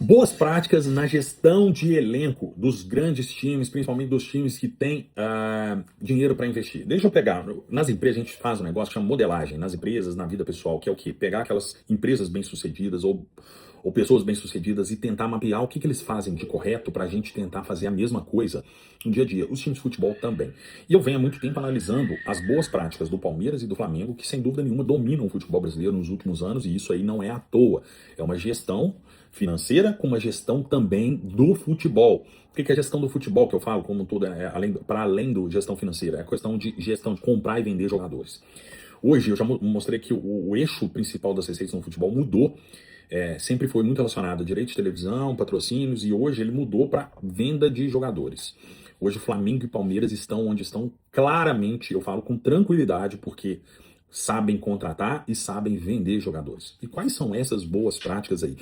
Boas práticas na gestão de elenco dos grandes times, principalmente dos times que têm dinheiro para investir. Deixa eu pegar, nas empresas a gente faz um negócio que chama modelagem, nas empresas, na vida pessoal, que é o quê? Pegar aquelas empresas bem-sucedidas ou pessoas bem-sucedidas e tentar mapear o que eles fazem de correto para a gente tentar fazer a mesma coisa no dia a dia. Os times de futebol também. E eu venho há muito tempo analisando as boas práticas do Palmeiras e do Flamengo, que sem dúvida nenhuma dominam o futebol brasileiro nos últimos anos, e isso aí não é à toa. É uma gestão financeira com uma gestão também do futebol. O que é a gestão do futebol que eu falo como tudo para além do gestão financeira? É a questão de gestão de comprar e vender jogadores. Hoje eu já mostrei que o eixo principal das receitas no futebol mudou. Sempre foi muito relacionado a direitos de televisão, patrocínios, e hoje ele mudou para venda de jogadores. Hoje Flamengo e Palmeiras estão onde estão claramente, eu falo com tranquilidade, porque sabem contratar e sabem vender jogadores. E quais são essas boas práticas aí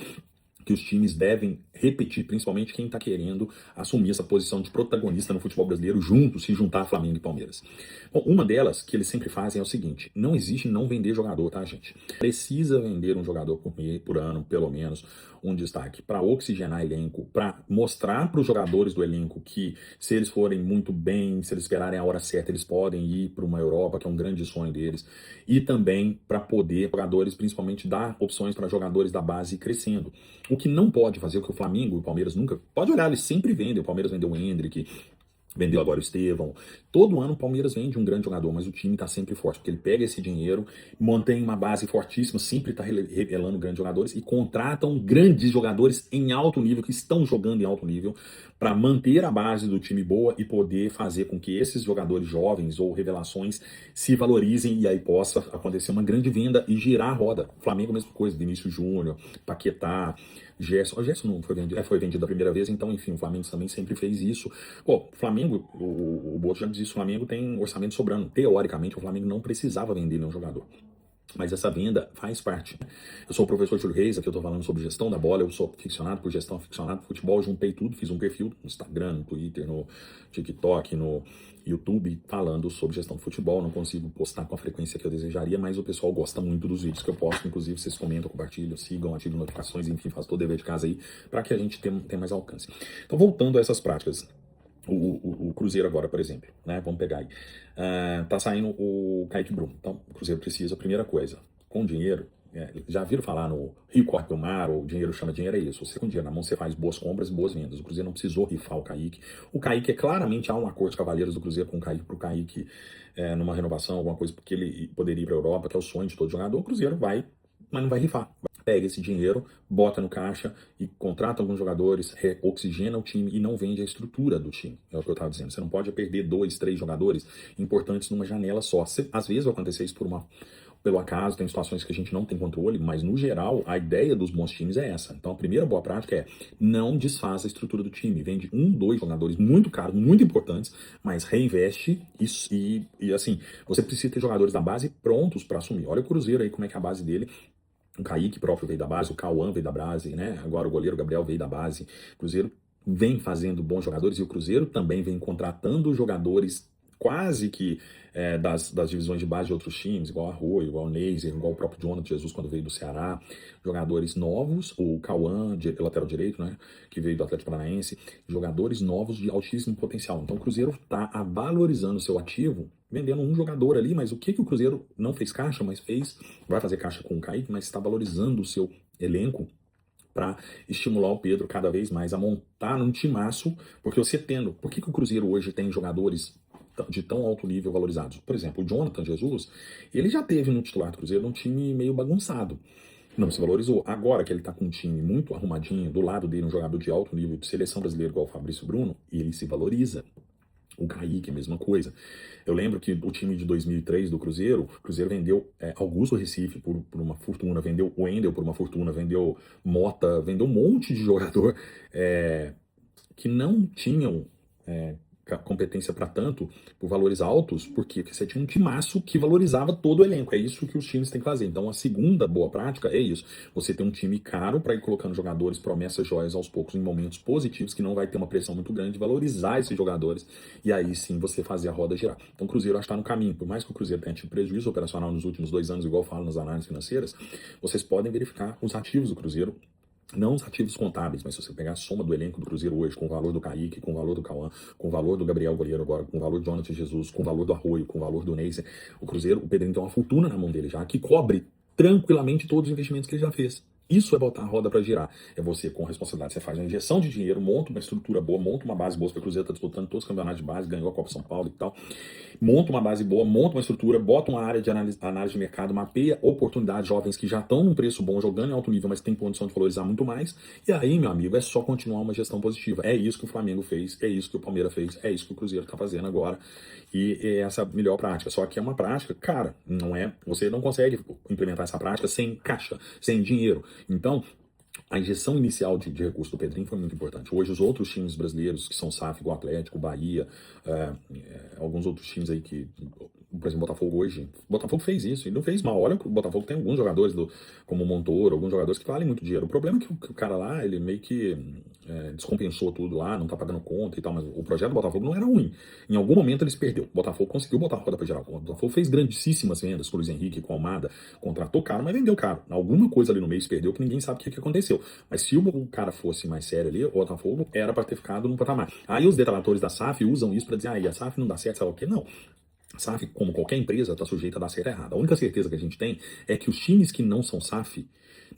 que os times devem repetir, principalmente quem está querendo assumir essa posição de protagonista no futebol brasileiro junto, se juntar a Flamengo e Palmeiras? Bom, uma delas que eles sempre fazem é o seguinte: não existe não vender jogador, tá, gente? Precisa vender um jogador por ano, pelo menos, um destaque para oxigenar elenco, para mostrar para os jogadores do elenco que se eles forem muito bem, se eles esperarem a hora certa, eles podem ir para uma Europa, que é um grande sonho deles, e também para poder jogadores, principalmente dar opções para jogadores da base crescendo. O que não pode fazer, o que o Flamengo e o Palmeiras nunca. Pode olhar, eles sempre vendem. O Palmeiras vendeu o Endrick, vendeu agora o Estevão. Todo ano o Palmeiras vende um grande jogador, mas o time está sempre forte, porque ele pega esse dinheiro, mantém uma base fortíssima, sempre está revelando grandes jogadores e contratam grandes jogadores em alto nível, que estão jogando em alto nível, para manter a base do time boa e poder fazer com que esses jogadores jovens ou revelações se valorizem e aí possa acontecer uma grande venda e girar a roda. Flamengo, mesma coisa, Vinícius Júnior, Paquetá, Gerson. O Gerson não foi vendido, foi vendido a primeira vez, então, enfim, o Flamengo também sempre fez isso. Pô, Flamengo, o Boto já diz isso, o Flamengo tem orçamento sobrando. Teoricamente, o Flamengo não precisava vender nenhum jogador. Mas essa venda faz parte. Eu sou o professor Júlio Reis, aqui eu estou falando sobre gestão da bola, eu sou aficionado por gestão, aficionado por futebol, juntei tudo, fiz um perfil no Instagram, no Twitter, no TikTok, no YouTube, falando sobre gestão de futebol. Não consigo postar com a frequência que eu desejaria, mas o pessoal gosta muito dos vídeos que eu posto, inclusive vocês comentam, compartilham, sigam, ativem notificações, enfim, faz todo o dever de casa aí, para que a gente tenha mais alcance. Então, voltando a essas práticas, o Cruzeiro agora, por exemplo, né? Vamos pegar aí. Tá saindo o Kaique Bruno. Então, o Cruzeiro precisa, primeira coisa, com dinheiro. Já viram falar no Rio Corre do Mar, ou dinheiro chama dinheiro, é isso. Você com dinheiro na mão, você faz boas compras e boas vendas. O Cruzeiro não precisou rifar o Kaique. O Kaique é claramente, há um acordo de cavaleiros do Cruzeiro com o Kaique, pro Kaique numa renovação, alguma coisa, porque ele poderia ir pra Europa, que é o sonho de todo jogador. O Cruzeiro vai, mas não vai rifar. Pega esse dinheiro, bota no caixa e contrata alguns jogadores, oxigena o time e não vende a estrutura do time. É o que eu estava dizendo. Você não pode perder 2, 3 jogadores importantes numa janela só. Às vezes vai acontecer isso pelo acaso, tem situações que a gente não tem controle, mas no geral a ideia dos bons times é essa. Então a primeira boa prática é não desfaça a estrutura do time. Vende 1, 2 jogadores muito caros, muito importantes, mas reinveste e assim, você precisa ter jogadores da base prontos para assumir. Olha o Cruzeiro aí, como é que é a base dele. O Kaique próprio veio da base, o Cauã veio da base, né? Agora o goleiro Gabriel veio da base. O Cruzeiro vem fazendo bons jogadores e o Cruzeiro também vem contratando jogadores quase que das divisões de base de outros times, igual Arroio, igual Neiser, igual o próprio Jonathan Jesus quando veio do Ceará. Jogadores novos, o Cauã, lateral direito, né? Que veio do Atlético Paranaense. Jogadores novos de altíssimo potencial. Então o Cruzeiro está valorizando o seu ativo, vendendo um jogador ali, mas o que o Cruzeiro não fez caixa, mas vai fazer caixa com o Kaique, mas está valorizando o seu elenco para estimular o Pedro cada vez mais a montar um timaço, porque você tendo, por que o Cruzeiro hoje tem jogadores de tão alto nível valorizados? Por exemplo, o Jonathan Jesus, ele já teve no titular do Cruzeiro um time meio bagunçado, não se valorizou. Agora que ele tá com um time muito arrumadinho, do lado dele um jogador de alto nível de seleção brasileira igual o Fabrício Bruno, ele se valoriza. O Kaique, a mesma coisa. Eu lembro que o time de 2003 do Cruzeiro, o Cruzeiro vendeu Augusto Recife por uma fortuna, vendeu o Wendel por uma fortuna, vendeu Mota, vendeu um monte de jogador que não tinham competência para tanto, por valores altos, porque você tinha um timaço que valorizava todo o elenco. É isso que os times têm que fazer. Então, a segunda boa prática é isso. Você tem um time caro para ir colocando jogadores, promessas, joias aos poucos, em momentos positivos, que não vai ter uma pressão muito grande, valorizar esses jogadores, e aí sim você fazer a roda girar. Então, o Cruzeiro está no caminho. Por mais que o Cruzeiro tenha tido prejuízo operacional nos últimos 2 anos, igual eu falo nas análises financeiras, vocês podem verificar os ativos do Cruzeiro Não os ativos contábeis, mas se você pegar a soma do elenco do Cruzeiro hoje, com o valor do Kaique, com o valor do Cauã, com o valor do Gabriel Goleiro agora, com o valor do Jonathan Jesus, com o valor do Arroio, com o valor do Neise, o Cruzeiro, o Pedrinho tem uma fortuna na mão dele já, que cobre tranquilamente todos os investimentos que ele já fez. Isso é botar a roda para girar. É você, com responsabilidade, você faz uma injeção de dinheiro, monta uma estrutura boa, monta uma base boa, porque o Cruzeiro está disputando todos os campeonatos de base, ganhou a Copa São Paulo e tal. Monta uma base boa, monta uma estrutura, bota uma área de análise de mercado, mapeia oportunidades jovens que já estão num preço bom, jogando em alto nível, mas tem condição de valorizar muito mais. E aí, meu amigo, é só continuar uma gestão positiva. É isso que o Flamengo fez, é isso que o Palmeiras fez, é isso que o Cruzeiro está fazendo agora. E é essa a melhor prática. Só que é uma prática, cara, não é. Você não consegue implementar essa prática sem caixa, sem dinheiro. Então, a injeção inicial de recurso do Pedrinho foi muito importante. Hoje, os outros times brasileiros, que são SAF, igual Atlético, Bahia, alguns outros times aí que, por exemplo, Botafogo hoje, Botafogo fez isso e não fez mal. Olha que o Botafogo tem alguns jogadores, como o Montoro, alguns jogadores que valem muito dinheiro. O problema é que o cara lá, ele meio que descompensou tudo lá, não tá pagando conta e tal, mas o projeto do Botafogo não era ruim. Em algum momento eles perderam. O Botafogo conseguiu botar a roda pra geral. O Botafogo fez grandíssimas vendas com o Luiz Henrique, com o Almada, contratou caro, mas vendeu caro. Alguma coisa ali no meio se perdeu que ninguém sabe o que aconteceu. Mas se o cara fosse mais sério ali, o Botafogo era para ter ficado no patamar. Aí os detratores da SAF usam isso para dizer, a SAF não dá certo, sabe o quê? Não. A SAF, como qualquer empresa, está sujeita a dar certo e errado. A única certeza que a gente tem é que os times que não são SAF,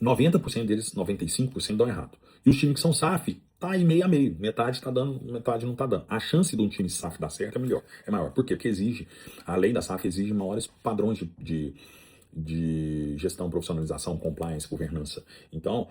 90% deles, 95% dão errado. E os times que são SAF, tá aí meio a meio. Metade tá dando, metade não tá dando. A chance de um time SAF dar certo é maior. Por quê? Porque exige, a lei da SAF exige maiores padrões de gestão, profissionalização, compliance, governança. Então,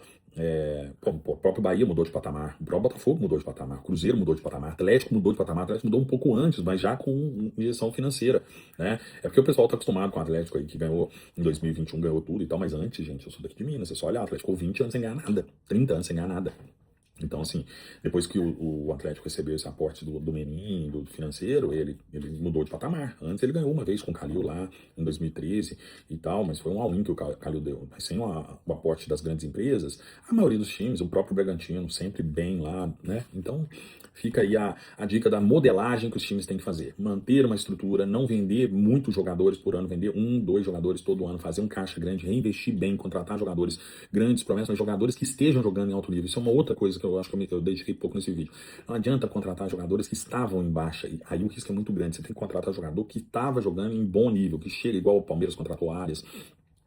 o próprio Bahia mudou de patamar, o próprio Botafogo mudou de patamar, o Cruzeiro mudou de patamar, o Atlético mudou de patamar, o Atlético mudou um pouco antes, mas já com injeção financeira, né? É porque o pessoal tá acostumado com o Atlético aí, que ganhou em 2021, ganhou tudo e tal, mas antes, gente, eu sou daqui de Minas, você só olha, o Atlético ficou 20 anos sem ganhar nada, 30 anos sem ganhar nada. Então, assim, depois que o Atlético recebeu esse aporte do Menin, do financeiro, ele mudou de patamar. Antes ele ganhou uma vez com o Calil lá, em 2013 e tal, mas foi um all-in que o Calil deu. Mas sem o aporte das grandes empresas, a maioria dos times, o próprio Bragantino, sempre bem lá, né? Então, fica aí a dica da modelagem que os times têm que fazer. Manter uma estrutura, não vender muitos jogadores por ano, vender 1, 2 jogadores todo ano, fazer um caixa grande, reinvestir bem, contratar jogadores grandes promessas, mas jogadores que estejam jogando em alto nível. Isso é uma outra coisa que eu acho que eu dediquei pouco nesse vídeo. Não adianta contratar jogadores que estavam em baixa, aí o risco é muito grande. Você tem que contratar jogador que estava jogando em bom nível, que chega igual o Palmeiras contratou Arias,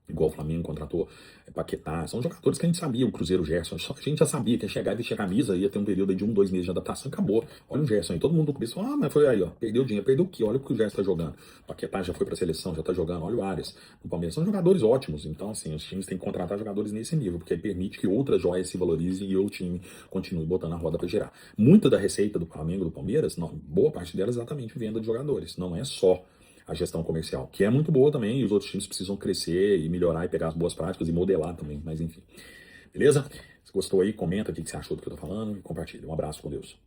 igual o Flamengo contratou Paquetá. São jogadores que a gente sabia, o Cruzeiro, o Gerson, a gente já sabia que ia chegar e vestir a camisa, ia ter um período aí de 1, 2 meses de adaptação, acabou. Olha o Gerson aí, todo mundo começou, mas foi aí, ó, perdeu dinheiro, perdeu o quê? Olha o que o Gerson tá jogando. Paquetá já foi pra seleção, já tá jogando, olha o Arias. No Palmeiras são jogadores ótimos, então assim, os times têm que contratar jogadores nesse nível, porque aí permite que outras joias se valorizem e o time continue botando a roda pra girar. Muita da receita do Flamengo, do Palmeiras, não, boa parte dela é exatamente venda de jogadores, não é só a gestão comercial, que é muito boa também, e os outros times precisam crescer e melhorar e pegar as boas práticas e modelar também, mas enfim. Beleza? Se gostou aí, comenta o que você achou do que eu tô falando e compartilha. Um abraço, com Deus.